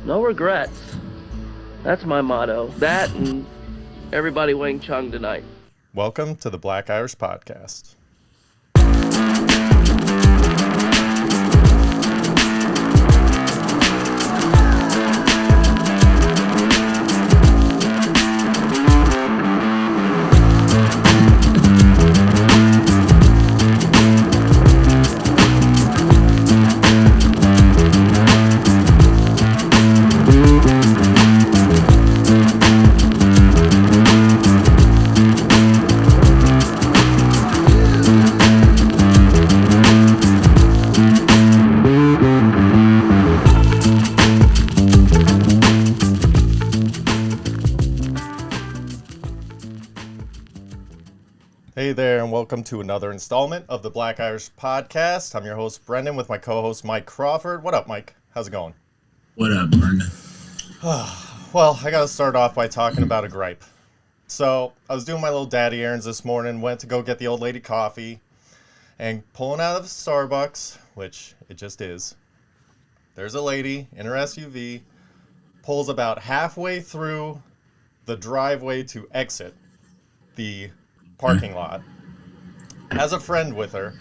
No regrets. That's my motto. That and everybody Wing Chun tonight. Welcome to the Black Irish Podcast. Hey there, and welcome to another installment of the Black Irish Podcast. I'm your host, Brendan, with my co-host, Mike Crawford. What up, Mike? How's it going? What up, Brendan? Well, I gotta start off by talking about a gripe. So, I was doing my little daddy errands this morning, went to go get the old lady coffee, and pulling out of Starbucks, which it just is, there's a lady in her SUV, pulls about halfway through the driveway to exit the parking lot, has a friend with her,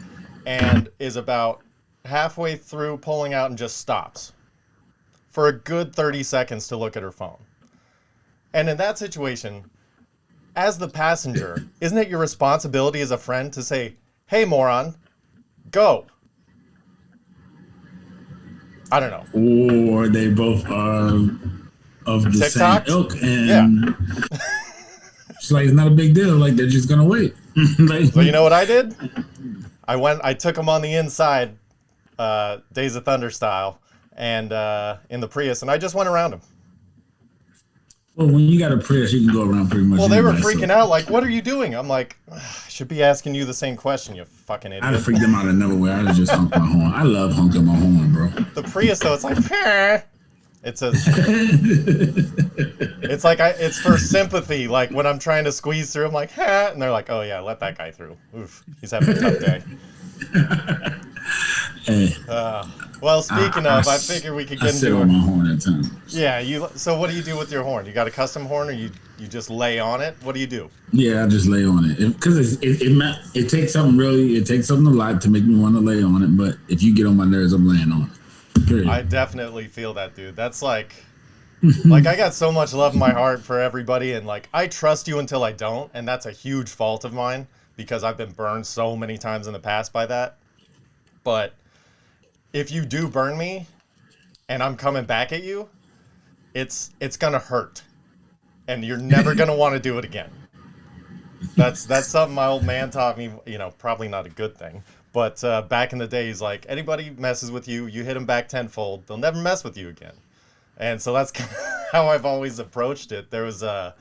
and is about halfway through pulling out and just stops for a good 30 seconds to look at her phone. And in that situation, as the passenger, isn't it your responsibility as a friend to say, hey, moron, go? I don't know. Or they both are of the TikTok? same ilk, and Yeah. it's like, it's not a big deal. Like, they're just gonna wait. Like, So you know what I did? I took them on the inside, Days of Thunder style, and in the Prius, and I just went around them. well, when you got a Prius, you can go around pretty much. Well, they were anywhere, freaking so out, like, what are you doing? I'm like, I should be asking you the same question, you fucking I'd have idiot. freaked them out another way. I'd have just honked my horn. I love honking my horn, bro. The Prius, though, it's like, it's it's for sympathy. Like, when I'm trying to squeeze through, I'm like, and they're like, oh, yeah, let that guy through. Oof, he's having a tough day. Hey, Well, speaking of, I figured we could I get sit into on it. my horn at times. Yeah, so what do you do with your horn? You got a custom horn, or you just lay on it? What do you do? Yeah, I just lay on it because it takes something a lot to make me want to lay on it. But if you get on my nerves, I'm laying on it. Period. I definitely feel that, dude. That's like I got so much love in my heart for everybody, and like I trust you until I don't, and that's a huge fault of mine because I've been burned so many times in the past by that. But if you do burn me and I'm coming back at you, it's gonna hurt, and you're never gonna want to do it again. That's something my old man taught me. You know, probably not a good thing, but back in the day, he's like, anybody messes with you, you hit them back tenfold, they'll never mess with you again. And so that's kind of how I've always approached it. There was Well,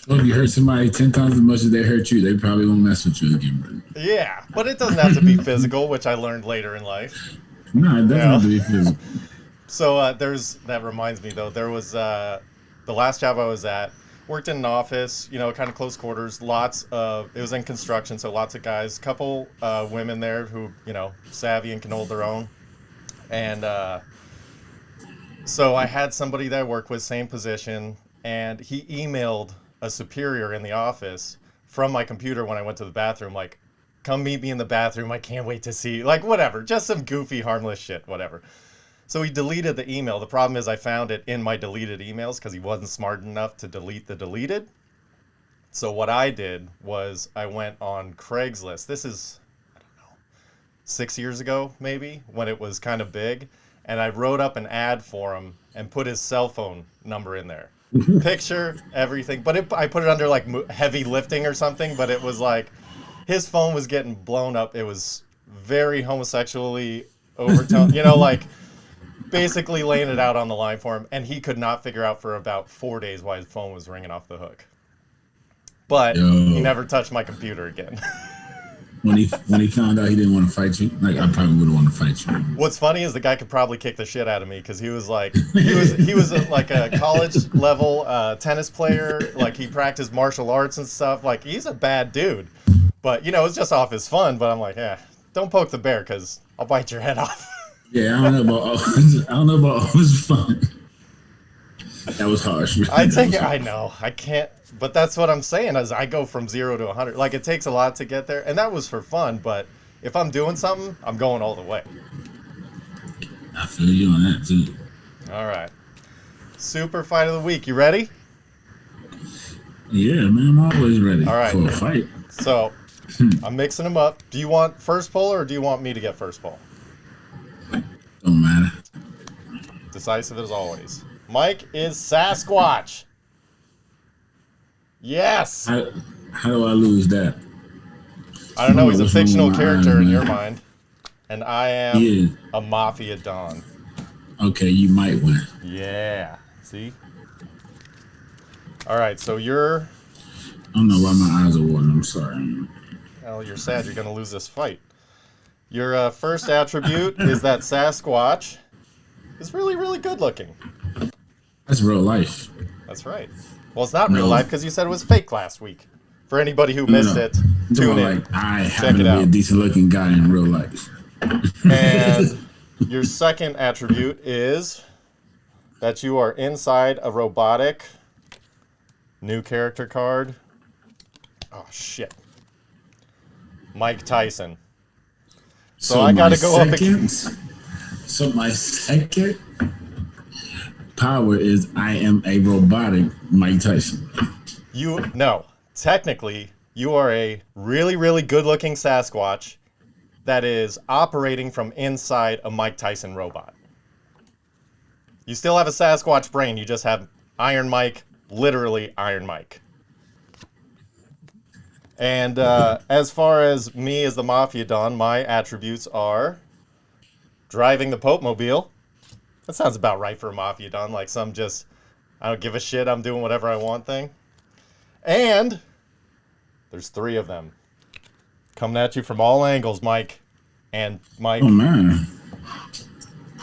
if you hurt somebody 10 times as much as they hurt you, they probably won't mess with you again, Brendan. yeah, but it doesn't have to be physical, which I learned later in life. No, it doesn't have to be physical. So that reminds me though, there was the last job I was at, worked in an office, you know, kind of close quarters, it was in construction, so lots of guys, couple women there who, you know, savvy and can hold their own. And so I had somebody that I worked with, same position, and he emailed a superior in the office from my computer when I went to the bathroom, like, come meet me in the bathroom, I can't wait to see you. Like, whatever, just some goofy, harmless shit, whatever. So he deleted the email. The problem is I found it in my deleted emails because he wasn't smart enough to delete the deleted. So what I did was I went on Craigslist. This is, I don't know, 6 years ago, maybe, when it was kind of big. And I wrote up an ad for him and put his cell phone number in there. Picture, everything. But I put it under like heavy lifting or something, but it was like his phone was getting blown up. It was very homosexually overtoned, you know, like basically laying it out on the line for him. And he could not figure out for about 4 days why his phone was ringing off the hook. But he never touched my computer again. When he found out he didn't want to fight you, like I probably would have wanted to fight you. What's funny is the guy could probably kick the shit out of me because he was like like a college level tennis player. Like he practiced martial arts and stuff. Like he's a bad dude, but you know it's just off his fun. But I'm like, yeah, don't poke the bear because I'll bite your head off. Yeah, I don't know about all his fun. That was harsh. Man. I take it. I know. I can't. But that's what I'm saying is I go from 0 to 100. Like, it takes a lot to get there. And that was for fun. But if I'm doing something, I'm going all the way. I feel you on that, too. All right. Super fight of the week. You ready? Yeah, man. I'm always ready All right. for a fight. So, I'm mixing them up. Do you want first poll or do you want me to get first poll? Don't matter. Decisive as always. Mike is Sasquatch. Yes. How do I lose that? I don't know. He's a What's wrong fictional with my character eyes, in man? your mind. And I am Yeah. a Mafia Don. Okay, you might win. Yeah. See? All right. So you're... I don't know why my eyes are watering. I'm sorry. Well, you're sad you're going to lose this fight. Your first attribute is that Sasquatch is really, really good looking. That's real life. That's right. Well, it's not real No. life because you said it was fake last week. For anybody who missed it, tune in. Like, I Check happen it to be a out. decent looking guy in real life. And your second attribute is that you are inside a robotic new character card. Oh, shit. Mike Tyson. So I got to go up against... So my second power is I am a robotic Mike Tyson. No, technically, you are a really, really good-looking Sasquatch that is operating from inside a Mike Tyson robot. You still have a Sasquatch brain, you just have Iron Mike, literally Iron Mike. And as far as me as the Mafia Don, my attributes are driving the Popemobile. That sounds about right for a Mafia Don, like some just, I don't give a shit, I'm doing whatever I want thing. And there's 3 of them coming at you from all angles, Mike. And Mike. Oh man,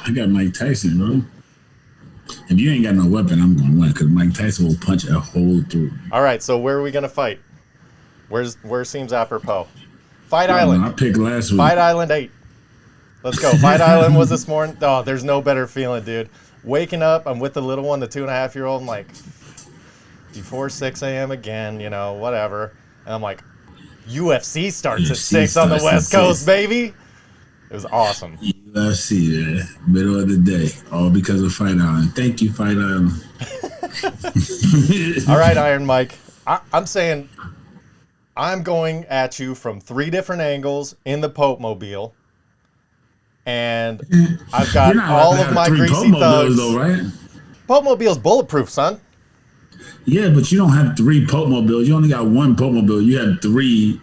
I got Mike Tyson, bro. If you ain't got no weapon, I'm gonna win because Mike Tyson will punch a hole through. All right, so where are we gonna fight? Where seems apropos? Fight Island. I picked last week. Fight Island 8. Let's go. Fight Island was this morning. Oh, there's no better feeling, dude. Waking up, I'm with the little one, the 2.5-year-old. I'm like, before 6 a.m. again, you know, whatever. And I'm like, UFC starts at 6 on the West Coast, baby. It was awesome. UFC, man. Middle of the day. All because of Fight Island. Thank you, Fight Island. All right, Iron Mike. I'm saying I'm going at you from 3 different angles in the Popemobile. And I've got all of my greasy thugs. Though, right? Popemobile's bulletproof, son. Yeah, but you don't have 3 Popemobiles. You only got 1 Popemobile. You have 3.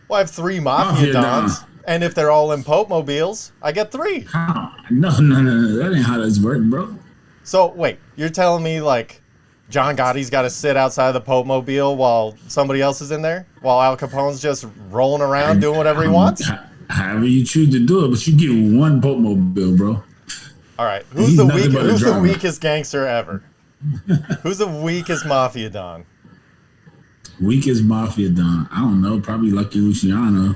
Well, I have 3 Mafia Dons. And if they're all in Popemobiles, I get 3. How? No. That ain't how this works, bro. So, wait. You're telling me, like, John Gotti's got to sit outside of the Popemobile while somebody else is in there? While Al Capone's just rolling around doing whatever he wants? However you choose to do it, but you get 1 Popemobile, bro. All right. Who's the weakest gangster ever? Who's the weakest Mafia Don? Weakest Mafia Don? I don't know. Probably Lucky Luciano.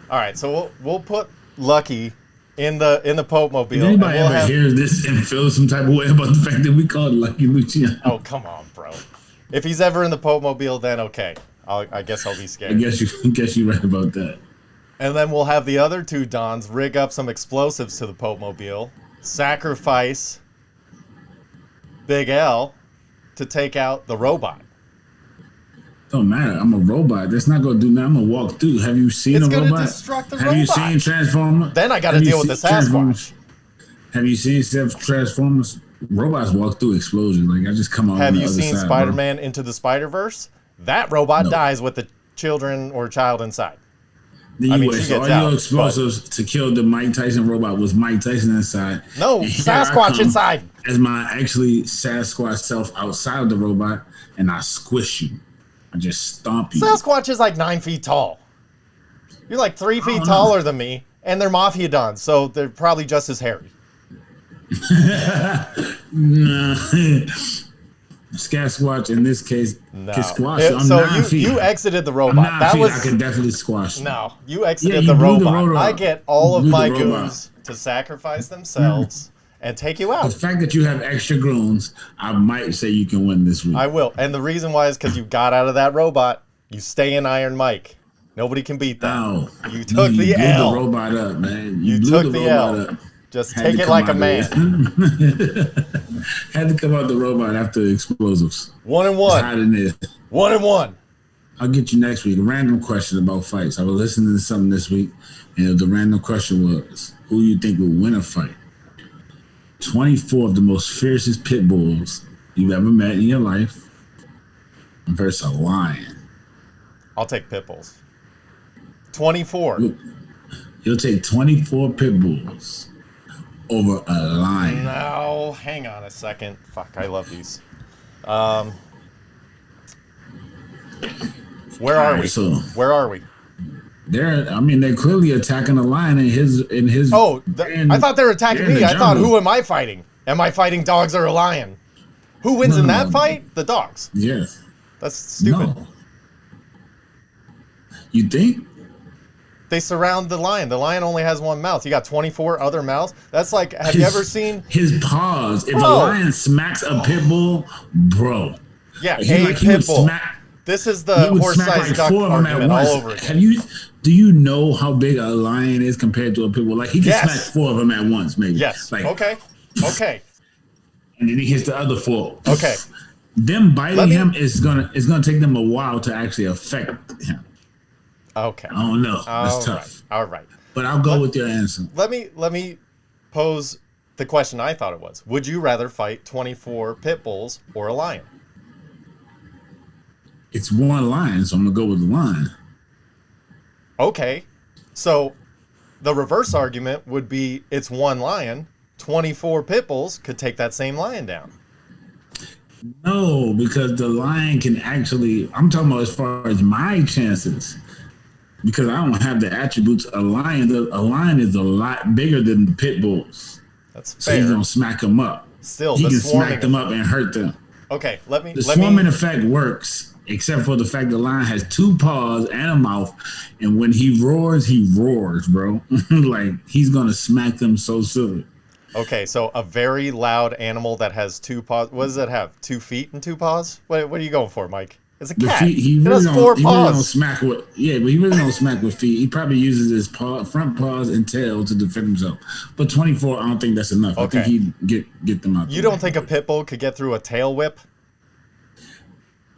All right. So we'll put Lucky in the Popemobile. Did anybody ever hear this and feel some type of way about the fact that we called Lucky Luciano? Oh, come on, bro. If he's ever in the Popemobile, then okay. I guess I'll be scared. I guess you're right about that. And then we'll have the other 2 Dons rig up some explosives to the Popemobile, sacrifice Big L to take out the robot. Don't matter. I'm a robot. That's not gonna do nothing. I'm gonna walk through. Have you seen It's a gonna robot? destruct the Have robot. you seen Transformers? Then I got to deal with the Sasquatch. Have you seen Transformers? Robots walk through explosions. Like I just come out. Have on the you other seen side, Spider-Man Into the Spider-Verse? That robot No. dies with the children or child inside. Then I mean, wait, she so gets all out, your explosives to kill the Mike Tyson robot was Mike Tyson inside. No, And here I Sasquatch come inside. as my actually Sasquatch self outside of the robot, and I squish you. I just stomp you. Sasquatch is like 9 feet tall. You're like 3 feet know. taller than me, and they're Mafia Dons, so they're probably just as hairy. Nah. Sasquatch in this case can squash you. I'm So 9 feet. you exited the I'm robot. 9 That feet. was I can definitely squash you. no. You exited you the blew the robot. rotor I up. get all You of blew my the robot. goons to sacrifice themselves and take you The out. fact that you have extra goons, I might say you can win this week. I will. And the reason why is because you got out of that robot. You stay in Iron Mike. Nobody can beat that. Ow. You took you the blew L. the robot up, man. You blew took the the robot L. up. Just Had take to it come like a out of man. Had to come out the robot after the explosives. 1-1. Hot in there. 1-1. I'll get you next week. A random question about fights. I was listening to something this week, and the random question was, who you think will win a fight? 24 of the most fiercest pit bulls you've ever met in your life versus a lion. I'll take pit bulls. 24. You'll take 24 pit bulls over a lion. No, hang on a second. Fuck, I love these. Where are we? So Where are we? they're clearly attacking a lion in his. Oh, I thought they were attacking me. I thought, who am I fighting? Am I fighting dogs or a lion? Who wins in that fight? The dogs. Yes. That's stupid. No. You think? They surround the lion. The lion only has one mouth. You got 24 other mouths. That's like, have you ever seen his paws? If a Bro. lion smacks a pit bull, bro. Yeah, he a pit bull. Smack, This is he the would horse-sized smack like duck 4 of them at argument once. all over again. Do you know how big a lion is compared to a pit bull? Like he can Yes. smack 4 of them at once, maybe. Yes. Like, Okay. and then he hits the other 4. Okay. Them biting him is gonna take them a while to actually affect him. Okay. I don't know. That's tough. All right. But I'll go with your answer. Let me pose the question I thought it was. Would you rather fight 24 pit bulls or a lion? It's one lion, so I'm gonna go with the lion. Okay. So the reverse argument would be it's one lion, 24 pit bulls could take that same lion down. No, because the lion can actually. I'm talking about as far as my chances. Because I don't have the attributes of a lion. A lion is a lot bigger than the pit bulls. That's fair. So he's gonna smack them up. Still, he the can swarming smack them up and hurt them. Okay, The swarming effect works, except for the fact the lion has 2 paws and a mouth, and when he roars, bro. Like he's gonna smack them so silly. Okay, so a very loud animal that has 2 paws. What does it have? 2 feet and 2 paws? What are you going for, Mike? It's a cat. It has 4 paws. Really don't smack with, but he really don't smack with feet. He probably uses his front paws and tail to defend himself. But 24, I don't think that's enough. Okay. I think he'd get them out. You don't think a pit bull could get through a tail whip?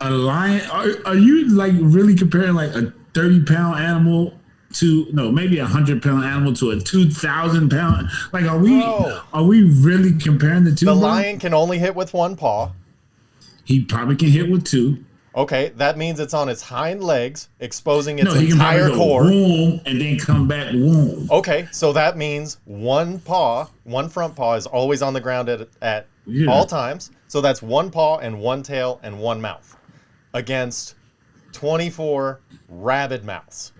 A lion? Are you like really comparing like a 30-pound animal to maybe a 100-pound animal to a 2,000-pound? Like, are we really comparing the two? The lion can only hit with 1 paw. He probably can hit with 2. Okay, that means it's on its hind legs, exposing its he entire can core. Boom, and then come back. Boom. Okay, so that means 1 front paw is always on the ground at all times. So that's 1 paw and 1 tail and 1 mouth against 24 rabid mouths.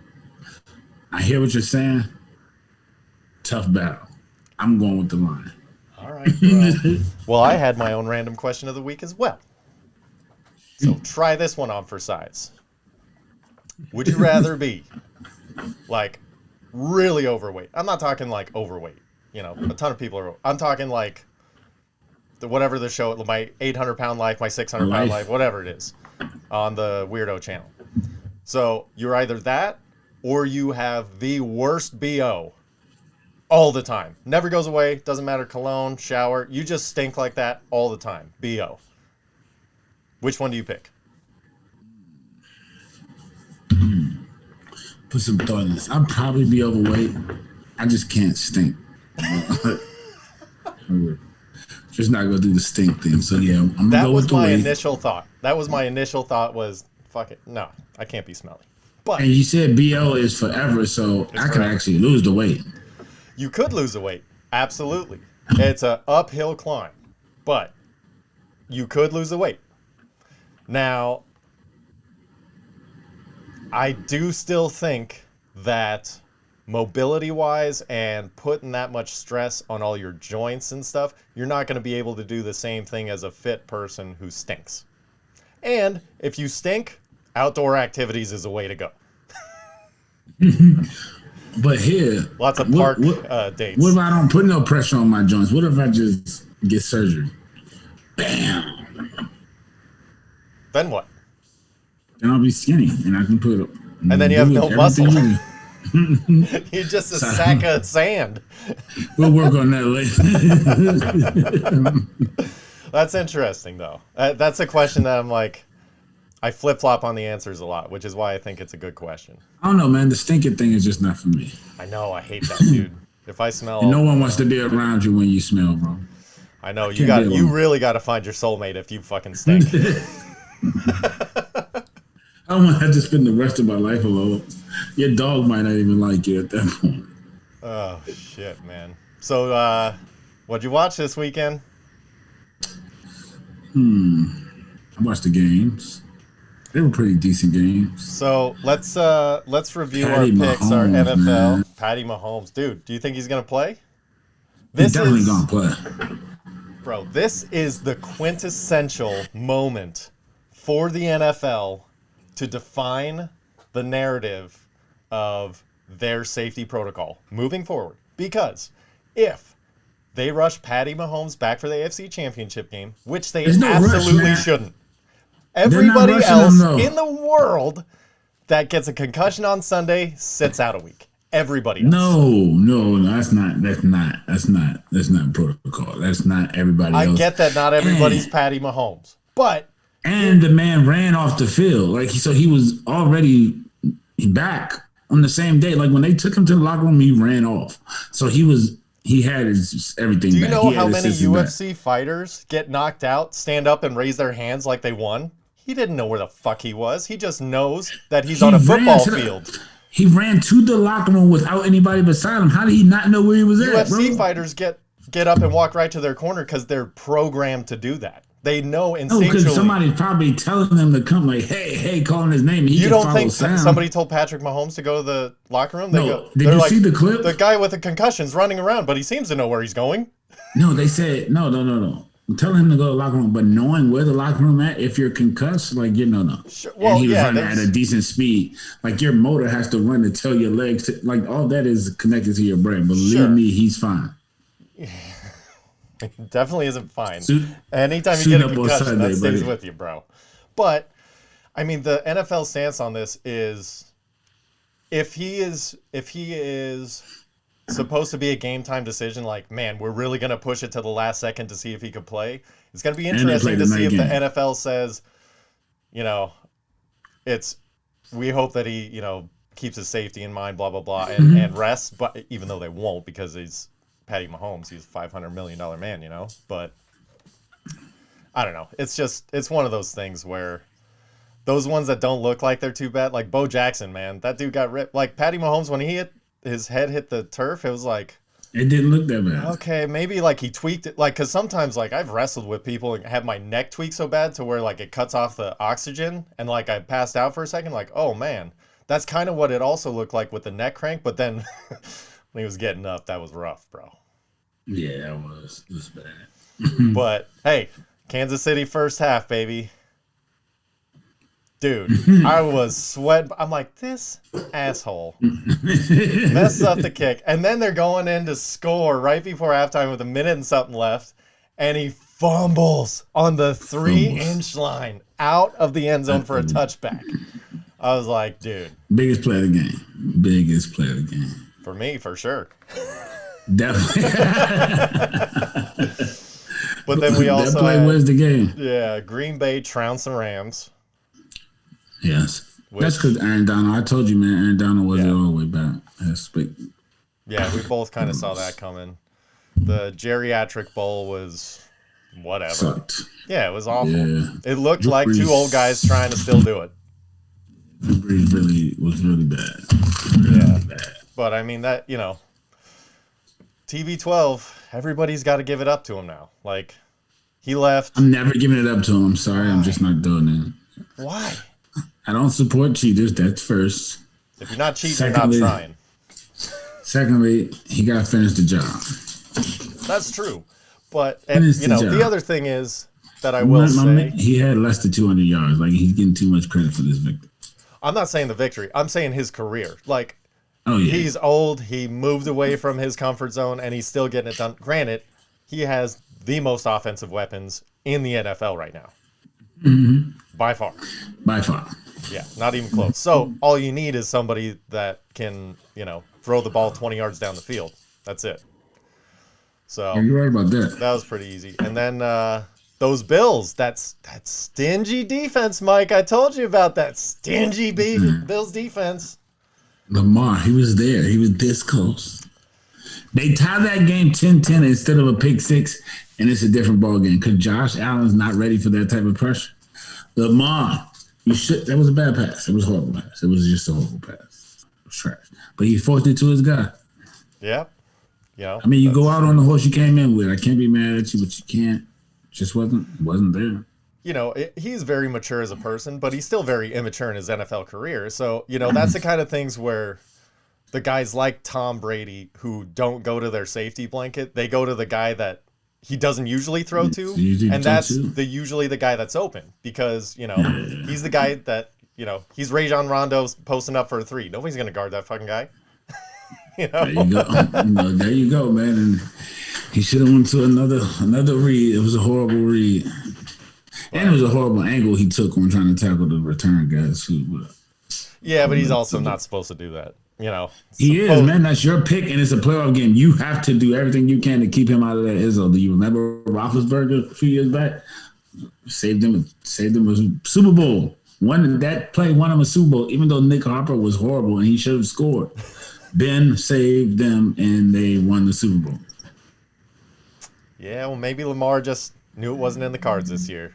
I hear what you're saying. Tough battle. I'm going with the lion. All right. Well, I had my own random question of the week as well. So try this one on for size. Would you rather be like really overweight? I'm not talking like overweight. A ton of people are. I'm talking like whatever the show, my 800-pound life, my 600-pound life, whatever it is, on the Weirdo channel. So you're either that, or you have the worst BO all the time. Never goes away. Doesn't matter. Cologne, shower. You just stink like that all the time. BO. Which one do you pick? Put some thought in this. I'd probably be overweight. I just can't stink. Just not gonna do the stink thing. So yeah, I'm gonna go with the weight. That was my initial thought was, fuck it. No, I can't be smelly. But and you said BO is forever, so I can actually lose the weight. You could lose the weight. Absolutely. It's an uphill climb. But you could lose the weight. Now, I do still think that mobility-wise and putting that much stress on all your joints and stuff, you're not going to be able to do the same thing as a fit person who stinks. And if you stink, outdoor activities is a way to go. But here, Lots of park dates. What if I don't put no pressure on my joints? What if I just get surgery? Bam. Then what? Then I'll be skinny, and I can put. And then you have no muscle. You You're just a sack of sand. We'll work on that later. That's interesting, though. That's a question that I'm like, I flip flop on the answers a lot, which is why I think it's a good question. I don't know, man. The stinking thing is just not for me. I know. I hate that, dude. If I smell, and no one wants to be around you when you smell, bro. I know you really got to find your soulmate if you fucking stink. I don't want to have to spend the rest of my life alone. Your dog might not even like you at that point. Oh shit, man. So, what'd you watch this weekend? I watched the games. They were pretty decent games. So let's review Patty our picks, our Mahomes, NFL. man. Patty Mahomes, dude. Do you think he's gonna play? He's definitely gonna play. Bro, this is the quintessential moment for the NFL to define the narrative of their safety protocol moving forward. Because if they rush Patty Mahomes back for the AFC Championship game, which they absolutely shouldn't, everybody else in the world that gets a concussion on Sunday sits out a week. Everybody else. No, that's not protocol. That's not everybody else. I get that not everybody's Patty Mahomes, but the man ran off the field. Like so he was already back on the same day. Like when they took him to the locker room, he ran off. So he had his everything back. Do you know how many UFC fighters get knocked out, stand up and raise their hands like they won? He didn't know where the fuck he was. He just knows that he's on a football field. He ran to the locker room without anybody beside him. How did he not know where he was at, UFC fighters get up and walk right to their corner because they're programmed to do that. They know instinctually. No, because somebody's probably telling them to come, like, hey, calling his name. You don't think somebody told Patrick Mahomes to go to the locker room? Did you see the clip? The guy with the concussion's running around, but he seems to know where he's going. No, they said, no. Telling him to go to the locker room, but knowing where the locker room at, if you're concussed, like, no. Sure. Well, and he was running at a decent speed. Like, your motor has to run to tell your legs to, like, all that is connected to your brain. Believe me, he's fine. Definitely isn't fine. Anytime you get a concussion, that stays with you, bro. But, I mean, the NFL stance on this is if he is supposed to be a game time decision, like, man, we're really going to push it to the last second to see if he could play. It's going to be interesting to see if the NFL says, we hope that he, keeps his safety in mind, blah, blah, blah, and rests, but even though they won't because he's Patty Mahomes, he's a $500 million man, but I don't know. It's one of those things where those ones that don't look like they're too bad, like Bo Jackson, man, that dude got ripped. Like Patty Mahomes, when his head hit the turf, it was like, it didn't look that bad. Okay, maybe like he tweaked it, like, because sometimes like I've wrestled with people and have my neck tweaked so bad to where like it cuts off the oxygen and like I passed out for a second, like, oh man, that's kind of what it also looked like with the neck crank, but then when he was getting up, that was rough, bro. Yeah, it was bad. But hey, Kansas City first half, baby. Dude, I was sweating. I'm like, this asshole messed up the kick. And then they're going in to score right before halftime with a minute and something left. And he fumbles on the 3-inch line out of the end zone for a touchback. I was like, dude. Biggest play of the game. Biggest play of the game. For me, for sure. Definitely. But then we also that play wins the game. Yeah, Green Bay trounced the Rams. Yes. That's because Aaron Donald. I told you, man, Aaron Donald wasn't all the way back. Yeah, we both kind of saw that coming. The geriatric bowl was whatever. Sucked. Yeah, it was awful. Yeah. It looked like two old guys trying to still do it. It was really bad. Really bad. But I mean that, TB12, everybody's got to give it up to him now. Like, he left. I'm never giving it up to him. I'm sorry. I'm just not doing it. Why? I don't support cheaters. That's first. If you're not cheating, you're not trying. Secondly, he got to finish the job. That's true. But, the other thing is that I will say. He had less than 200 yards. Like, he's getting too much credit for this victory. I'm not saying the victory. I'm saying his career. Like, Oh yeah. He's old. He moved away from his comfort zone, and he's still getting it done. Granted, he has the most offensive weapons in the NFL right now. By far. By far. Yeah, not even close. So all you need is somebody that can, throw the ball 20 yards down the field. That's it. So Yeah, you're right about that. that was pretty easy. And then those Bills, that's stingy defense, Mike. I told you about that stingy Bills defense. Lamar, he was there. He was this close. They tied that game 10-10 instead of a pick six, and it's a different ball game because Josh Allen's not ready for that type of pressure. Lamar, that was a bad pass. It was a horrible pass. It was just a horrible pass. It was trash. But he forced it to his guy. Yeah. I mean, you go out on the horse you came in with. I can't be mad at you, but you can't. Just wasn't there. He's very mature as a person, but he's still very immature in his NFL career. So, that's the kind of things where the guys like Tom Brady who don't go to their safety blanket, they go to the guy that he doesn't usually throw to, and that's usually the guy that's open because, he's the guy that, he's Rajon Rondo's posting up for a three. Nobody's going to guard that fucking guy. There you go. There you go, man. And he should have went to another read. It was a horrible read. And it was a horrible angle he took when trying to tackle the return guys. Yeah, but he's also not supposed to do that. He is, man. That's your pick, and it's a playoff game. You have to do everything you can to keep him out of that Izzo. Do you remember Roethlisberger a few years back? Saved him a Super Bowl. That play won him a Super Bowl, even though Nick Harper was horrible and he should have scored. Ben saved them, and they won the Super Bowl. Yeah, well, maybe Lamar just knew it wasn't in the cards this year.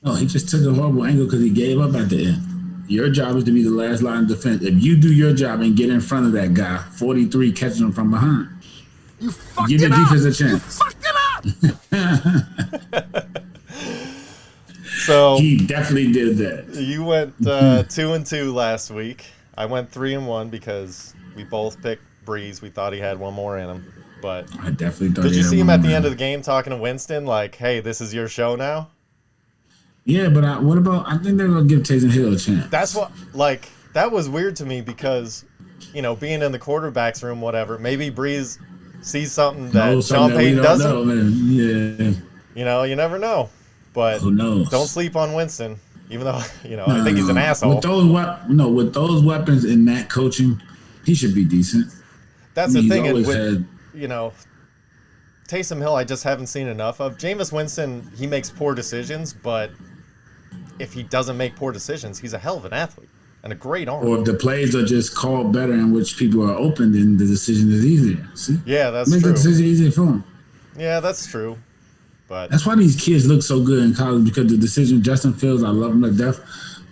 No, he just took a horrible angle because he gave up at the end. Your job is to be the last line of defense. If you do your job and get in front of that guy, 43 catching him from behind, give your defense a chance. You fucked him up! So he definitely did that. You went 2-2 last week. I went 3-1 because we both picked Breeze. We thought he had one more in him, but I definitely thought. Did you see him at the end of the game talking to Winston? Like, hey, this is your show now. Yeah, but what about? I think they're gonna give Taysom Hill a chance. That's what. That was weird to me because, being in the quarterback's room, whatever. Maybe Breeze sees something that Sean Payton doesn't. Know, man. Yeah. You never know. But who knows? Don't sleep on Winston. Even though I think he's an asshole. With those weapons and that coaching, he should be decent. That's the thing. And with Taysom Hill, I just haven't seen enough of. Jameis Winston, he makes poor decisions, but if he doesn't make poor decisions, he's a hell of an athlete and a great arm. Or if the plays are just called better in which people are open, then the decision is easier. See? Yeah, that's true. Make the decision easier for him. Yeah, that's true. But that's why these kids look so good in college, because the decision, Justin Fields, I love him to death,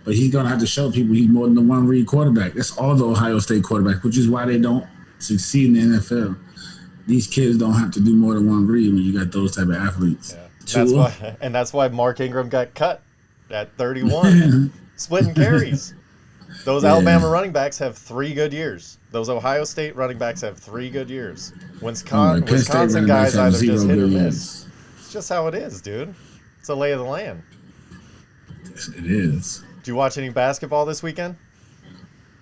but he's going to have to show people he's more than a one-read quarterback. That's all the Ohio State quarterbacks, which is why they don't succeed in the NFL. These kids don't have to do more than one read when you got those type of athletes. Yeah. That's why Mark Ingram got cut at 31, splitting carries. Those Alabama running backs have 3 good years. Those Ohio State running backs have 3 good years. Wisconsin guys either just hit or miss. It's just how it is, dude. It's a lay of the land. Yes, it is. Did you watch any basketball this weekend?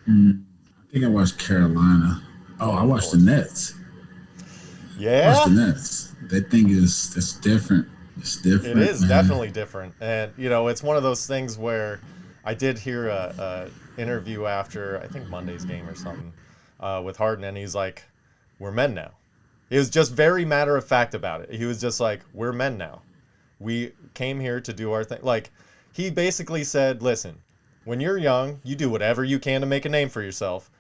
I think I watched Carolina. Oh, I watched the Nets. Yeah? I watched the Nets. That thing that's different. It's different. It is definitely different. And, it's one of those things where I did hear a interview after, I think, Monday's game or something, with Harden, and he's like, we're men now. He was just very matter of fact about it. He was just like, we're men now. We came here to do our thing. Like, he basically said, listen, when you're young, you do whatever you can to make a name for yourself.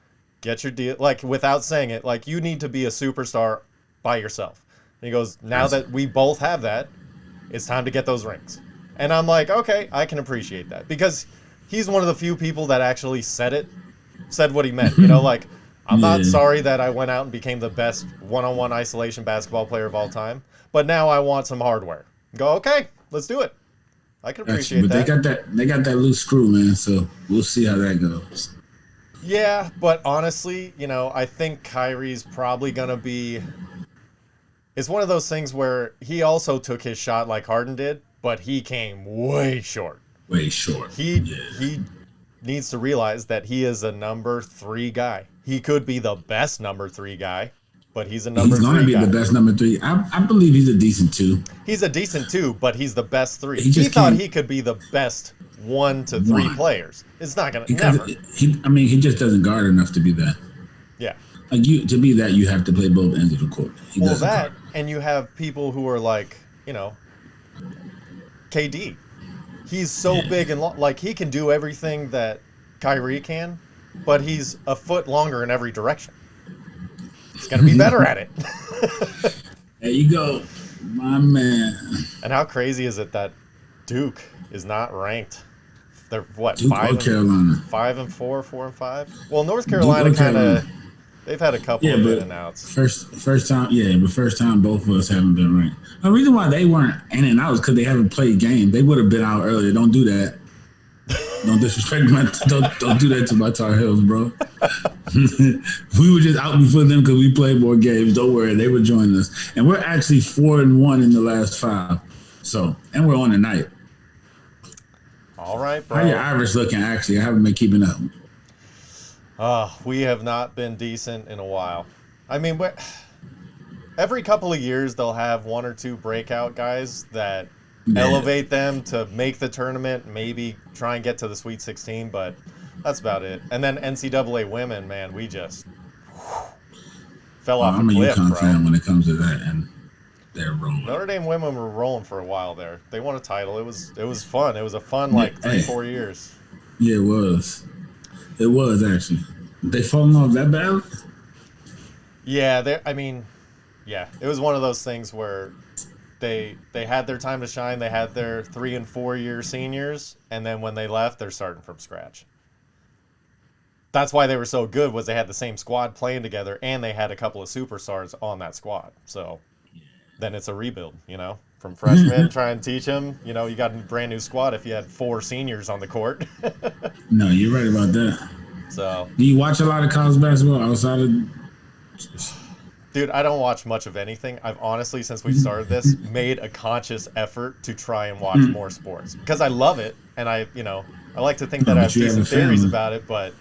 Get your deal. Like, without saying it, like, you need to be a superstar by yourself. And he goes, now that we both have that, it's time to get those rings. And I'm like, okay, I can appreciate that. Because he's one of the few people that actually said what he meant. Like, I'm not sorry that I went out and became the best one-on-one isolation basketball player of all time, but now I want some hardware. Go, okay, let's do it. I can appreciate that. They got that loose screw, man, so we'll see how that goes. Yeah, but honestly, I think Kyrie's probably going to be... It's one of those things where he also took his shot like Harden did, but he came way short. Way short. He needs to realize that he is a number 3 guy. He could be the best number 3 guy, but he's a number 3 He's gonna be guy. the best number 3. I believe he's a decent 2. He's a decent 2, but he's the best 3. He He just thought can't- he could be the best 1 to 3 One. players. It's not gonna Because never. he just doesn't guard enough to be that. Yeah. Like to be that, you have to play both ends of the court. He Well, doesn't that guard. and you have people who are like, KD. He's so big and like he can do everything that Kyrie can, but he's a foot longer in every direction. He's gonna be better at it. There you go, my man. And how crazy is it that Duke is not ranked? They're what, Duke or Carolina? 5-4, 4-5? Well, North Carolina Duke or kind of, Carolina. they've had a couple of in and outs. First time both of us haven't been ranked. The reason why they weren't in and out is because they haven't played games. They would have been out earlier. Don't do that. Don't disrespect my. Don't do that to my Tar Heels, bro. We were just out before them because we played more games. Don't worry, they would join us, and we're actually 4-1 in the last 5. So, and we're on the night. All right, bro. How your Irish looking? Actually, I haven't been keeping up. We have not been decent in a while. I mean, every couple of years they'll have 1 or 2 breakout guys that elevate them to make the tournament, maybe try and get to the Sweet 16, but that's about it. And then NCAA women, man, we just fell off I'm a a cliff, UConn bro. fan when it comes to that, and they're rolling. Notre Dame women were rolling for a while there. They won a title. It was fun. It was a fun 3-4 years. Yeah, it was. It was actually. They falling off that bad? Yeah, it was one of those things where they had their time to shine. They had their 3 and 4 year seniors, and then when they left, they're starting from scratch. That's why they were so good, was they had the same squad playing together, and they had a couple of superstars on that squad. So then it's a rebuild, from freshmen, try and teach them. You got a brand new squad if you had 4 seniors on the court. No, you're right about that. So, Do you watch a lot of college basketball outside of? dude, I don't watch much of anything. I've honestly, since we started this, made a conscious effort to try and watch more sports because I love it, and I like to think that I have you have decent a theories family. about it, but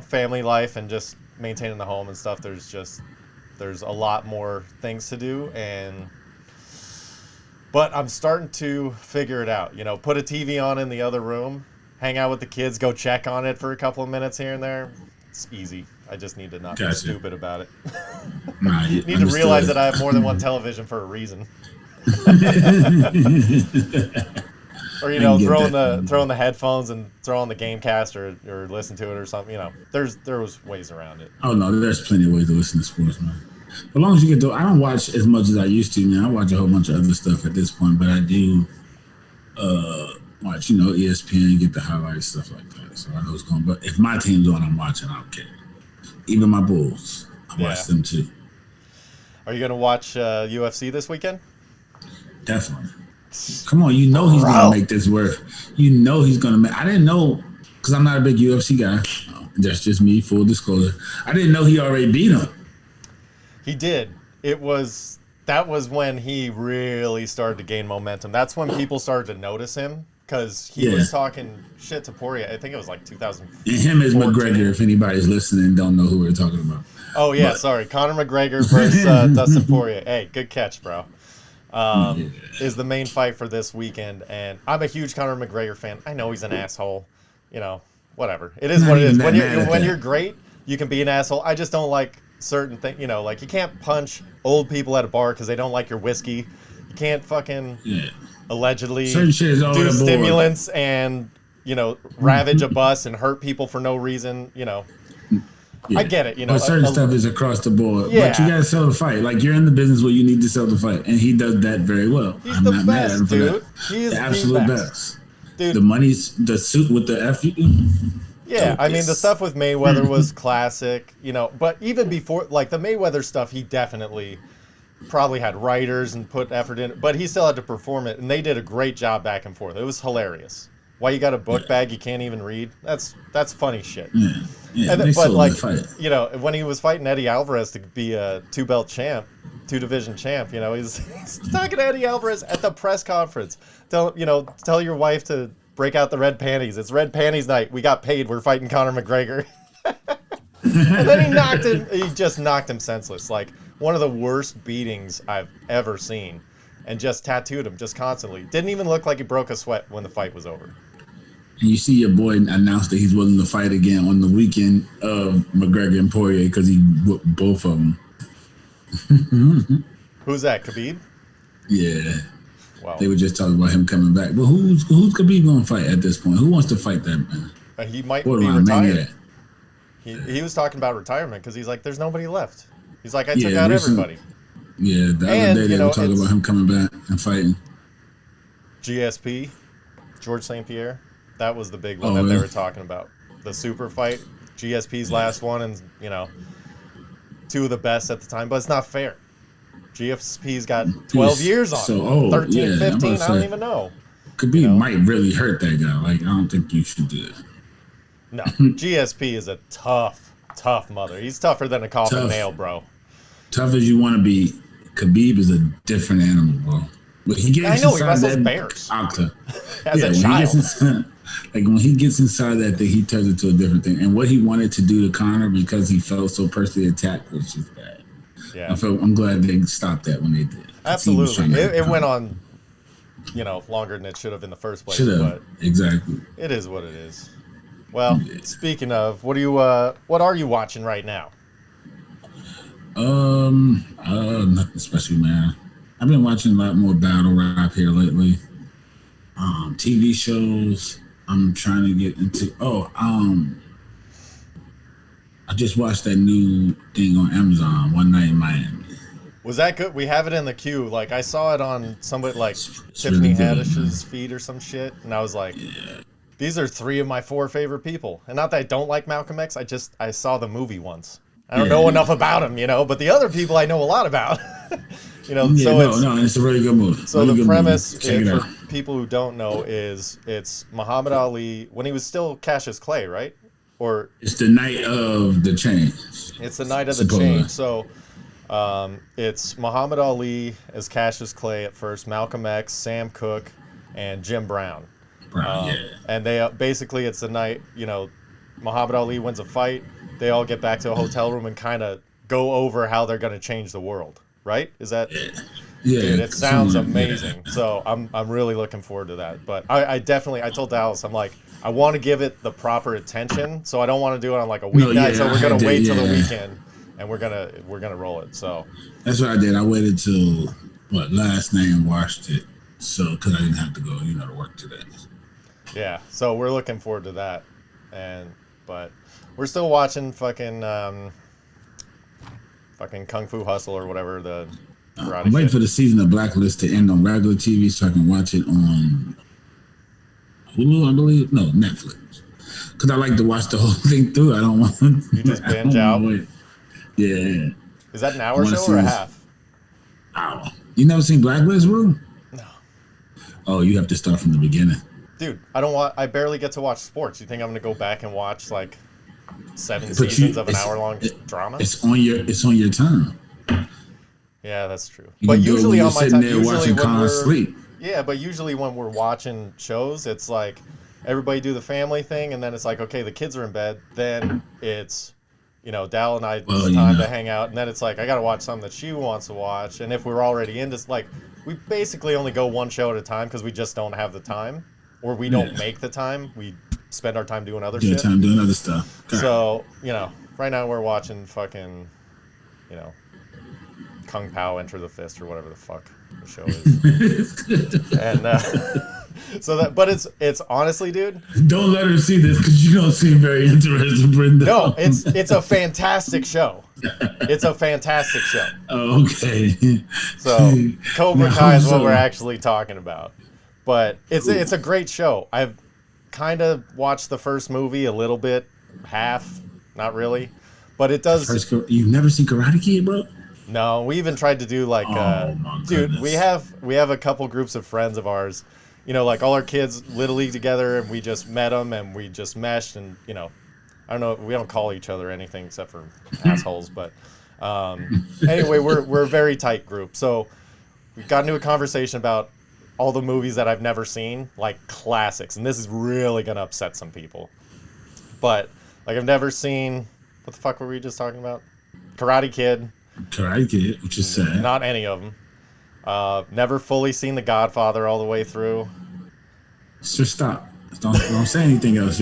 family life and just maintaining the home and stuff. There's a lot more things to do, but I'm starting to figure it out. Put a TV on in the other room, hang out with the kids, go check on it for a couple of minutes here and there. It's easy. I just need to not be Gotcha. stupid about it. Nah, Need to realize that I have more than one television for a reason. Or throwing the headphones and throw on the Gamecast or listen to it or something. There was ways around it. Oh no, there's plenty of ways to listen to sports, man. As long as you get to, I don't watch as much as I used to. Now I watch a whole bunch of other stuff at this point, but I do watch, ESPN, get the highlights, stuff like that. So I know what's going. But if my team's on, I'm watching. I don't care. Even my Bulls, I watch them too. Are you gonna watch UFC this weekend? Definitely. Come on, he's gonna make this work. He's gonna make. I didn't know because I'm not a big UFC guy. That's just me. Full disclosure. I didn't know he already beat him. He did. That was when he really started to gain momentum. That's when people started to notice him because he was talking shit to Poirier. I think it was like 2014. And him is McGregor. If anybody's listening and don't know who we're talking about. Oh yeah, sorry, Conor McGregor versus Dustin Poirier. Hey, good catch, bro. Is the main fight for this weekend, and I'm a huge Conor McGregor fan. I know he's an asshole. Whatever. It is what it is. When you're great, you can be an asshole. I just don't like certain things. Like you can't punch old people at a bar because they don't like your whiskey. You can't fucking allegedly Certain shit is all do over the board. stimulants and ravage a bus and hurt people for no reason. I get it. But certain stuff is across the board. Yeah. But you gotta sell the fight. Like you're in the business where you need to sell the fight, and he does that very well. He's I'm the not mad at him best, for dude. that. He is the absolute the best. Dude. The money's the suit with the F. Yeah, I mean the stuff with Mayweather was classic, but even before, like the Mayweather stuff, he definitely probably had writers and put effort in it, but he still had to perform it, and they did a great job back and forth. It was hilarious. Why you got a book bag you can't even read? That's funny shit. Yeah, And they but sold like the fight. when he was fighting Eddie Alvarez to be a 2-division champ, he's talking to Eddie Alvarez at the press conference. Tell your wife to break out the red panties. It's red panties night. We got paid. We're fighting Conor McGregor. And then he just knocked him senseless. Like, one of the worst beatings I've ever seen. And just tattooed him just constantly. Didn't even look like he broke a sweat when the fight was over. And you see your boy announce that he's willing to fight again on the weekend of McGregor and Poirier because he whooped both of them. Who's that, Khabib? Yeah. Wow. They were just talking about him coming back. But who's Khabib going to fight at this point? Who wants to fight that man? He might be Borderline retired. maniac. He was talking about retirement because he's like, there's nobody left. He's like, I took out everybody. Yeah, the other day they were talking about him coming back and fighting. GSP, George St. Pierre. That was the big one they were talking about. The super fight. GSP's last one, and, you know, two of the best at the time. But it's not fair. GSP's got 12 years on him. 13, 15, I don't even know. Khabib might really hurt that guy. Like, I don't think you should do it. No, GSP is a tough mother. He's tougher than a coffin nail, bro. Tough as you want to be, Khabib is a different animal, bro. But he gets he wrestles bears. As a child. When he gets inside that thing, he turns into a different thing. And what he wanted to do to Conor because he felt so personally attacked was just bad. Yeah. I'm glad they stopped that when they did. Absolutely. It went on, you know, longer than it should have in the first place. But exactly. It is what it is. Well, speaking of, what are you watching right now? Nothing special, man. I've been watching a lot more battle rap here lately. TV shows. I'm trying to get into. I just watched that new thing on Amazon, One Night in Miami. Was that good? We have it in the queue. Like, I saw it on somebody like Tiffany Haddish's feed or some shit, and I was like, these are 3 of my 4 favorite people. And not that I don't like Malcolm X, I saw the movie once. I don't know enough about him, you know, but the other people I know a lot about. You know, it's a really good movie. So the premise, for people who don't know, is it's Muhammad Ali when he was still Cassius Clay, right? Or it's the night of the change. It's the night of the change. So it's Muhammad Ali as Cassius Clay at first, Malcolm X, Sam Cooke, and Jim Brown. And they basically, it's the night, you know, Muhammad Ali wins a fight. They all get back to a hotel room and kind of go over how they're going to change the world. Right? Is that? Yeah. Dude, it sounds amazing. So I'm really looking forward to that. But I told Dallas, I'm like, I want to give it the proper attention. So I don't want to do it on like a weeknight. So we're gonna wait till the weekend, and we're gonna roll it. So that's what I did. I waited till last night and watched it. So because I didn't have to go, to work today. Yeah. So we're looking forward to that, but we're still watching fucking Kung Fu Hustle or whatever the karate I'm waiting for the season of Blacklist to end on regular TV so I can watch it on Hulu, I believe. No, Netflix. Because I like to watch the whole thing through. I don't want to. You just binge out? Yeah. Is that an hour show or a half? Hour. You never seen Blacklist, bro? No. Oh, you have to start from the beginning. Dude, I barely get to watch sports. You think I'm going to go back and watch like 7 seasons of an hour-long drama? It's on your time. Yeah, that's true. But usually on my time, usually when we're sleep. Yeah, but usually when we're watching shows, it's like everybody do the family thing, and then it's like, okay, the kids are in bed. Then it's, Dal and I, it's time to hang out, and then it's like I got to watch something that she wants to watch. And if we're already into, like, we basically only go one show at a time because we just don't have the time, or we don't make the time. We spend our time doing other shit. Time doing other stuff. Okay. So, right now we're watching fucking, Kung Pao Enter the Fist or whatever the fuck the show is. And but it's honestly, dude. Don't let her see this because you don't seem very interested, Brenda. No, it's a fantastic show. It's a fantastic show. Oh, okay. So Cobra Kai is what we're actually talking about. But it's a great show. I've kind of watched the first movie a little bit, half, not really, but it does. You've never seen Karate Kid, bro? No, we even tried to do like, dude, we have a couple groups of friends of ours, like all our kids Little League together, and we just met them and we just meshed, and I don't know, we don't call each other anything except for assholes, but anyway, we're a very tight group, so we got into a conversation about all the movies that I've never seen, like classics, and this is really gonna upset some people, but like I've never seen What the fuck were we just talking about? Karate Kid. Karate Kid, which is sad. Not any of them. Never fully seen The Godfather all the way through. Just stop. Don't say anything else.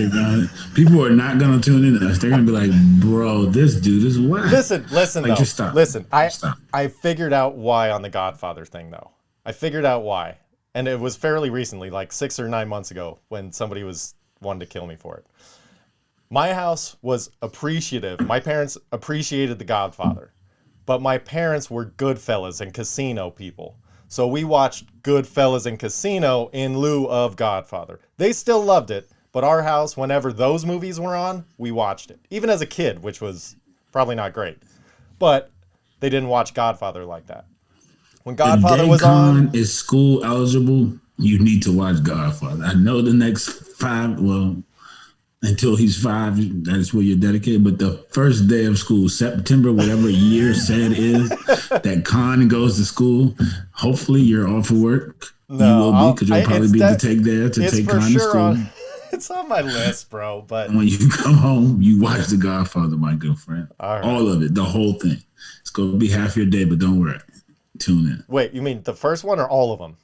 People are not gonna tune in to us. They're gonna be like, bro, this dude is whack. Listen, like, though. Just stop. Listen, Stop. I figured out why on the Godfather thing, though. I figured out why. And it was fairly recently, like 6 or 9 months ago, when somebody was wanting to kill me for it. My house was appreciative. My parents appreciated the Godfather. But my parents were Goodfellas and Casino people. So we watched Goodfellas and Casino in lieu of Godfather. They still loved it, but our house, whenever those movies were on, we watched it. Even as a kid, which was probably not great. But they didn't watch Godfather like that. When Godfather was on... is school eligible, you need to watch Godfather. I know the next 5, until he's 5, that's where you're dedicated. But the first day of school, September, whatever year said is, that Khan goes to school. Hopefully, you're off of work. No, you will be, because you'll probably be to take Khan to school. It's on my list, bro. But when you come home, you watch The Godfather, my good friend. All right. All of it, the whole thing. It's going to be half your day, but don't worry. Tune in. Wait, you mean the first one or all of them?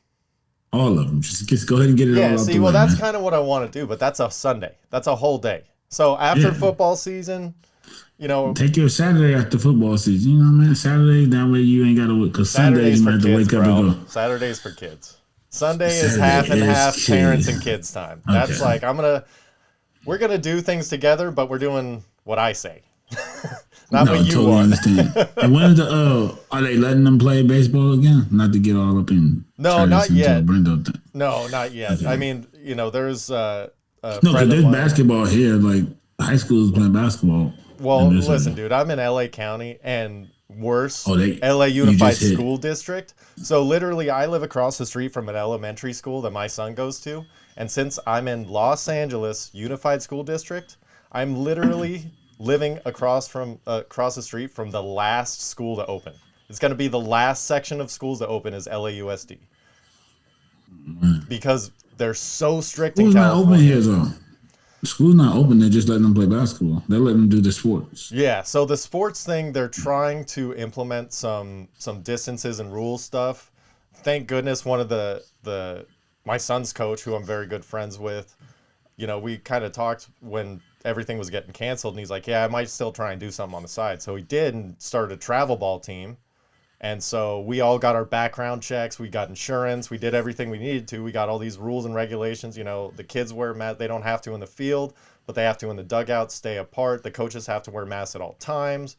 All of them. Just go ahead and get it all out the way. Yeah, see, that's kind of what I want to do, but that's a Sunday. That's a whole day. So after football season, take your Saturday after football season. You know what I mean? Saturday, that way you ain't got to wait. Because Sundays you might have to wake up and go. Saturday's for kids. Sunday is half and half parents and kids time. That's like, we're going to do things together, but we're doing what I say. Not what you totally want. Understand. And when are they letting them play baseball again? Not to get all up in. No, not yet. No, not yet. Okay. I mean, there's no, because there's basketball here. Like high school is playing basketball. Well, listen, dude, I'm in LA County and worse, LA Unified School District. So literally, I live across the street from an elementary school that my son goes to, and since I'm in Los Angeles Unified School District, I'm literally living across the street from the last school to open. It's going to be the last section of schools to open is LAUSD. Because they're so strict in California. School's not open here, though. School's not open. They're just letting them play basketball. They're letting them do the sports. Yeah, so the sports thing, they're trying to implement some distances and rule stuff. Thank goodness one of my son's coach, who I'm very good friends with, we kind of talked when everything was getting canceled, and he's like, yeah, I might still try and do something on the side. So he did and started a travel ball team. And so we all got our background checks. We got insurance. We did everything we needed to. We got all these rules and regulations. The kids wear masks. They don't have to in the field, but they have to in the dugout, stay apart. The coaches have to wear masks at all times.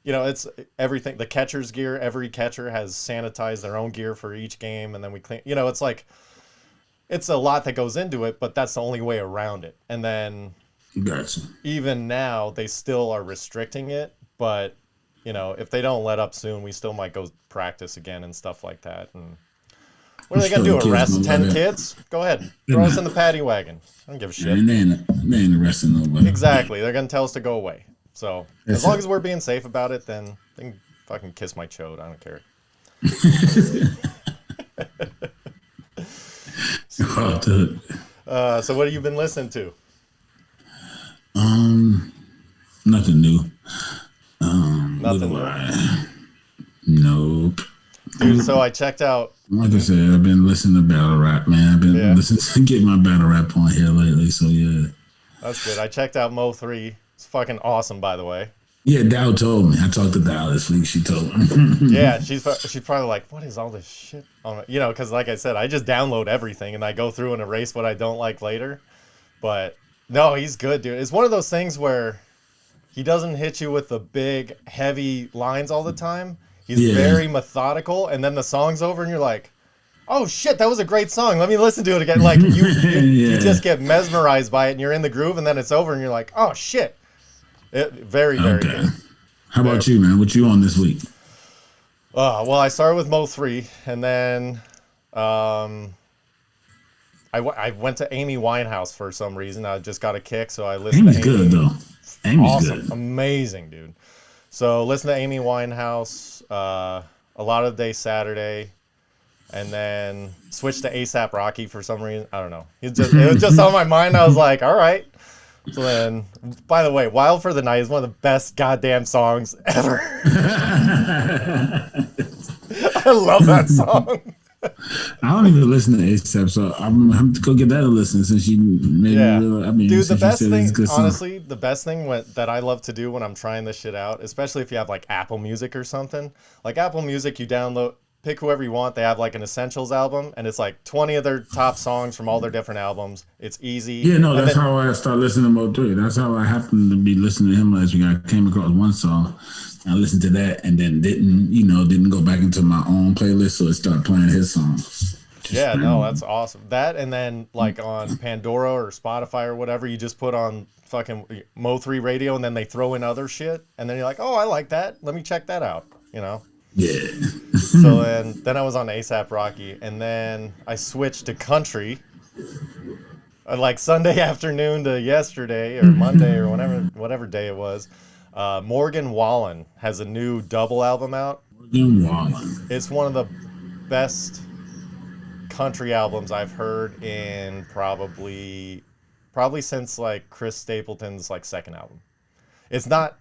It's everything. The catcher's gear, every catcher has sanitized their own gear for each game. And then we clean, it's like, it's a lot that goes into it, but that's the only way around it. And then even now, they still are restricting it, but if they don't let up soon, we still might go practice again and stuff like that. And what are they going to do, arrest 10 kids? Go ahead. Throw us in the paddy wagon. I don't give a shit. They ain't arresting nobody. Exactly. They're going to tell us to go away. So as long as we're being safe about it, then they can fucking kiss my chode. I don't care. So what have you been listening to? Nothing new. Nothing new. Nope. Dude, so I checked out. Like I said, I've been listening to battle rap, man. I've been listening to get my battle rap on here lately, so yeah. That's good. I checked out Mo 3. It's fucking awesome, by the way. Yeah, Dow told me. I talked to Dow this week. She told me. Yeah, she's probably like, what is all this shit on it? Because like I said, I just download everything and I go through and erase what I don't like later. But no, he's good, dude. It's one of those things where he doesn't hit you with the big, heavy lines all the time. He's very methodical, and then the song's over, and you're like, oh, shit, that was a great song. Let me listen to it again. Like, you just get mesmerized by it, and you're in the groove, and then it's over, and you're like, oh, shit. Very good. How about you, man? What you on this week? Well, I started with Mo 3, and then I went to Amy Winehouse for some reason. I just got a kick, so I listened to Amy. Amy's good, though. Amy's awesome. Good. Amazing, dude. So listen to Amy Winehouse a lot of the day Saturday, and then switch to ASAP Rocky for some reason. I don't know. It was just on my mind. I was like, all right. So then, by the way, Wild for the Night is one of the best goddamn songs ever. I love that song. I don't even listen to ASAP, so I'm gonna have to go get that a listen since you made me realize. I mean, dude, the best thing, honestly, honestly, the best thing that I love to do when I'm trying this shit out, especially if you have like Apple Music or something, like Apple Music, you download, pick whoever you want. They have like an essentials album, and it's like 20 of their top songs from all their different albums. It's easy. Yeah, no, and that's how I started listening to Mo3. That's how I happened to be listening to him last week. I came across one song. I listened to that and then didn't go back into my own playlist, so it started playing his songs. Yeah, no, that's awesome. That, and then like on Pandora or Spotify or whatever, you just put on fucking Mo3 radio, and then they throw in other shit, and then you're like, oh, I like that. Let me check that out. You know? Yeah. So then I was on A$AP Rocky, and then I switched to country. Like Sunday afternoon to yesterday or Monday or whatever day it was. Morgan Wallen has a new double album out. Morgan Wallen. It's one of the best country albums I've heard in probably since like Chris Stapleton's like second album. It's not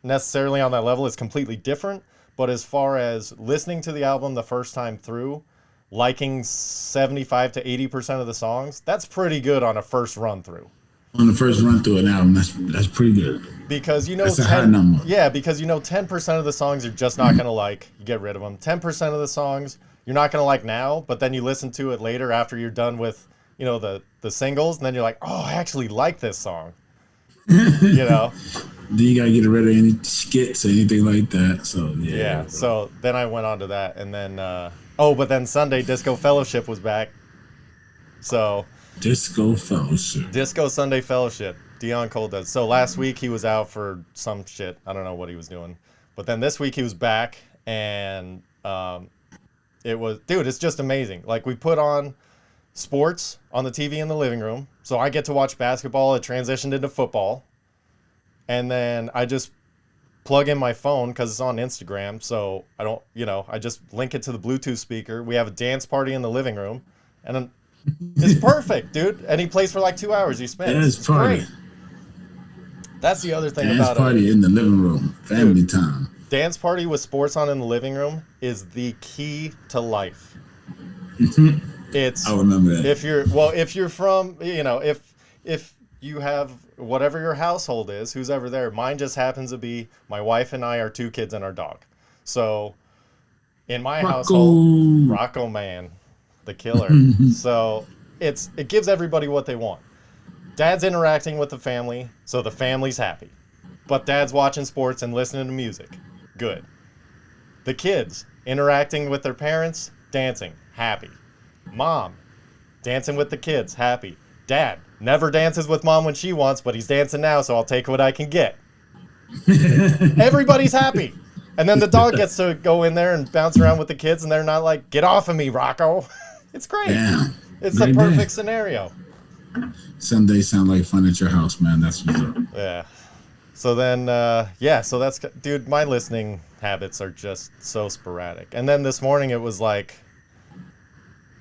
necessarily on that level. It's completely different. But as far as listening to the album the first time through, liking 75 to 80% of the songs, that's pretty good on a first run through. On the first run through an album, that's pretty good. Because you know, that's a high number. Yeah, because you know 10% of the songs you're just not gonna like. You get rid of them. 10% of the songs you're not gonna like now, but then you listen to it later after you're done with, you know, the singles, and then you're like, oh, I actually like this song. You know. Then you gotta get rid of any skits or anything like that. So yeah. So then I went on to that, and then but then Sunday Disco Fellowship was back. So Disco Sunday Fellowship. Dion Cole does. So last week he was out for some shit. I don't know what he was doing, but then this week he was back, and it was, dude, it's just amazing. Like, we put on sports on the TV in the living room, so I get to watch basketball. It transitioned into football. And then I just plug in my phone because it's on Instagram. So I don't, I just link it to the Bluetooth speaker. We have a dance party in the living room. And then it's perfect, dude. And he plays for like 2 hours. He spends. It's great. That's the other thing about it. Dance party in the living room. Family time. Dance party with sports on in the living room is the key to life. It's, I remember that. If you're from, if you have whatever your household is, who's ever there. Mine just happens to be my wife and I, our 2 kids, and our dog. So in my household, Rocco Man, the killer. So it gives everybody what they want. Dad's interacting with the family, so the family's happy. But dad's watching sports and listening to music. Good. The kids interacting with their parents, dancing, happy. Mom dancing with the kids, happy. Dad never dances with mom when she wants, but he's dancing now, so I'll take what I can get. Everybody's happy. And then the dog gets to go in there and bounce around with the kids, and they're not like, get off of me, Rocco. It's great. Damn. It's the perfect scenario. Sundays sound like fun at your house, man. That's what's up. Yeah. So then, so that's, dude, my listening habits are just so sporadic. And then this morning it was like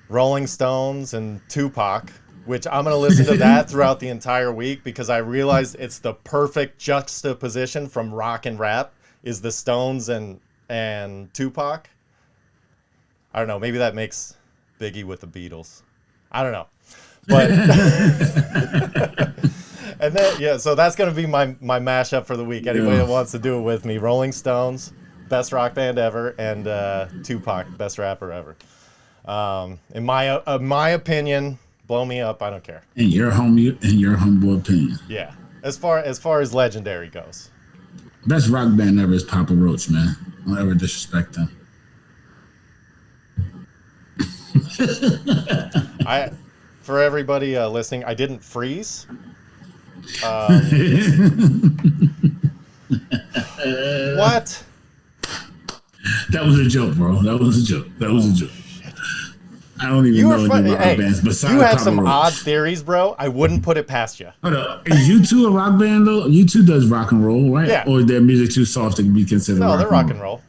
Rolling Stones and Tupac, which I'm going to listen to that throughout the entire week because I realized it's the perfect juxtaposition from rock and rap is the Stones and Tupac. I don't know. Maybe that makes Biggie with the Beatles. I don't know. But and then so that's going to be my mashup for the week. Anybody that wants to do it with me, Rolling Stones, best rock band ever, and Tupac, best rapper ever. In my opinion, blow me up, I don't care. In your humble opinion. Yeah. As far as legendary goes. Best rock band ever is Papa Roach, man. Don't ever disrespect them. For everybody listening, I didn't freeze. What? That was a joke, bro. That was a joke. I don't even know any rock bands besides you have Papa some Roach. odd theories, bro. I wouldn't put it past you. Hold up. Is U2 a rock band, though? U2 does rock and roll, right? Yeah. Or is their music too soft to be considered rock and roll? No, they're rock and roll.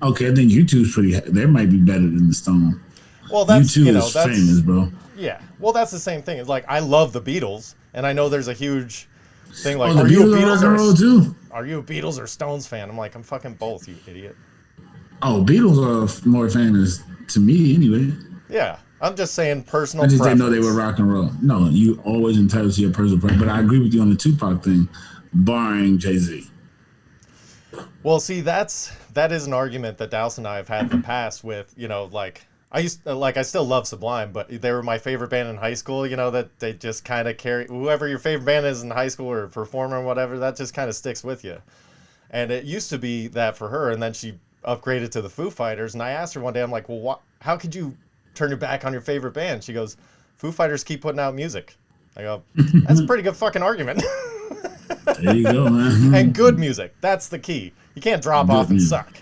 Okay, then U2's pretty... They might be better than the Stone. Well, that's, U2 is famous, bro. Yeah. Well, that's the same thing. It's like, I love the Beatles, and I know there's a huge thing like, the are you a Beatles are rock and roll Beatles too? are you a Beatles or Stones fan? I'm like, I'm fucking both, you idiot. Oh, Beatles are more famous to me anyway. Yeah, I'm just saying personal I just preference. didn't know they were rock and roll. No, you always entitled to your personal preference. But I agree with you on the Tupac thing, barring Jay-Z. Well, see, that is an argument that Dallas and I have had in the past with, like, I still love Sublime, but they were my favorite band in high school, that they just kind of carry, whoever your favorite band is in high school or performer or whatever, that just kind of sticks with you. And it used to be that for her, and then she upgraded to the Foo Fighters, and I asked her one day, I'm like, well, how could you turn your back on your favorite band? She goes, Foo Fighters keep putting out music. I go, that's a pretty good fucking argument. There you go, man. And good music. That's the key. You can't drop off and suck.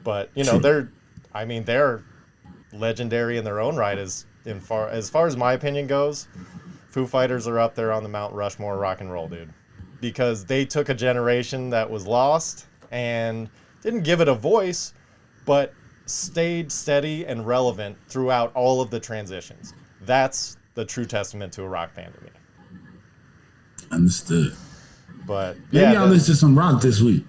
But, they're legendary in their own right as far as my opinion goes. Foo Fighters are up there on the Mount Rushmore rock and roll, dude. Because they took a generation that was lost and didn't give it a voice, but stayed steady and relevant throughout all of the transitions. That's the true testament to a rock band to me. Understood. But maybe I'll listen to some rock this week.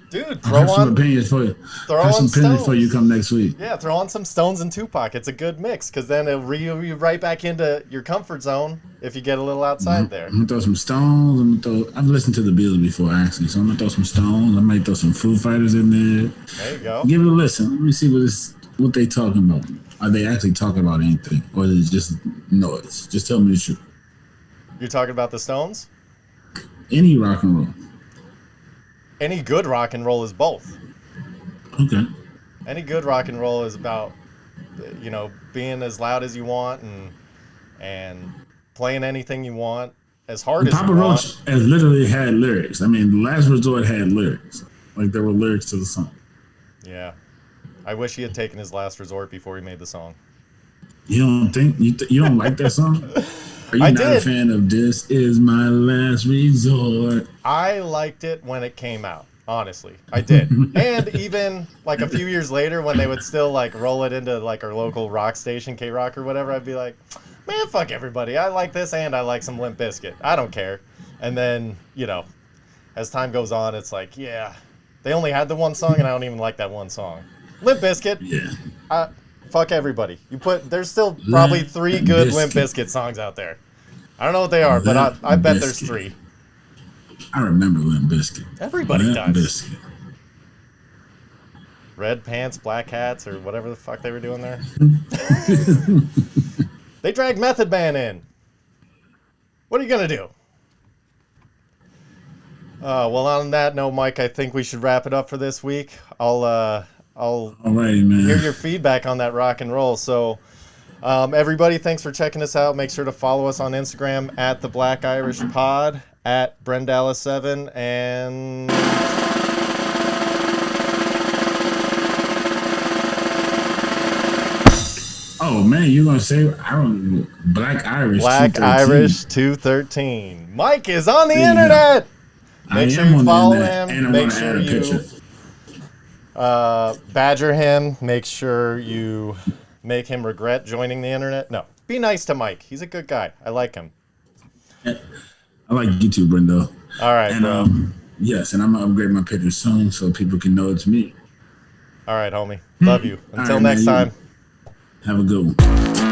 Dude, I have some opinions for you. Have some opinions for you come next week. Yeah, throw on some Stones and Tupac. It's a good mix because then it'll reel you right back into your comfort zone if you get a little outside there. I'm gonna throw some Stones. I've listened to the Beatles before actually, so I'm gonna throw some Stones. I might throw some Foo Fighters in there. There you go. Give it a listen. Let me see what they talking about. Are they actually talking about anything, or is it just noise? Just tell me the truth. You're talking about the Stones? Any rock and roll. Any good rock and roll is both. Okay. Any good rock and roll is about, being as loud as you want and playing anything you want as hard as Papa you want. Roach has literally had lyrics. I mean, The Last Resort had lyrics. Like there were lyrics to the song. Yeah. I wish he had taken his last resort before he made the song. You don't think you don't like that song? Are you not a fan of This Is My Last Resort? I liked it when it came out, honestly. I did. And even like a few years later when they would still like roll it into like our local rock station, K-Rock or whatever, I'd be like, man, fuck everybody. I like this and I like some Limp Bizkit. I don't care. And then, as time goes on, it's like, yeah, they only had the one song and I don't even like that one song. Limp Bizkit. Yeah. Fuck everybody. There's still probably 3 good Limp Bizkit songs out there. I don't know what they are, but I bet there's 3. I remember Limp Bizkit. Everybody does. Red pants, black hats, or whatever the fuck they were doing there. They dragged Method Man in. What are you gonna do? Well, on that note, Mike, I think we should wrap it up for this week. I'll Alrighty, man. hear your feedback on that rock and roll. So, everybody, thanks for checking us out. Make sure to follow us on Instagram at the Black Irish Pod, at Brendala7, and oh man, you're gonna say Black Irish. Black 213. Irish 213. Mike is on the internet. Make sure you follow him. And Make sure you badger him. Make sure you make him regret joining the internet. No, be nice to Mike. He's a good guy. I like him. I like you too, Brendo. All right, and, bro. Yes, and I'm gonna upgrade my picture soon so people can know it's me. All right, homie. Love you. Until right, next man, time. Have a good one.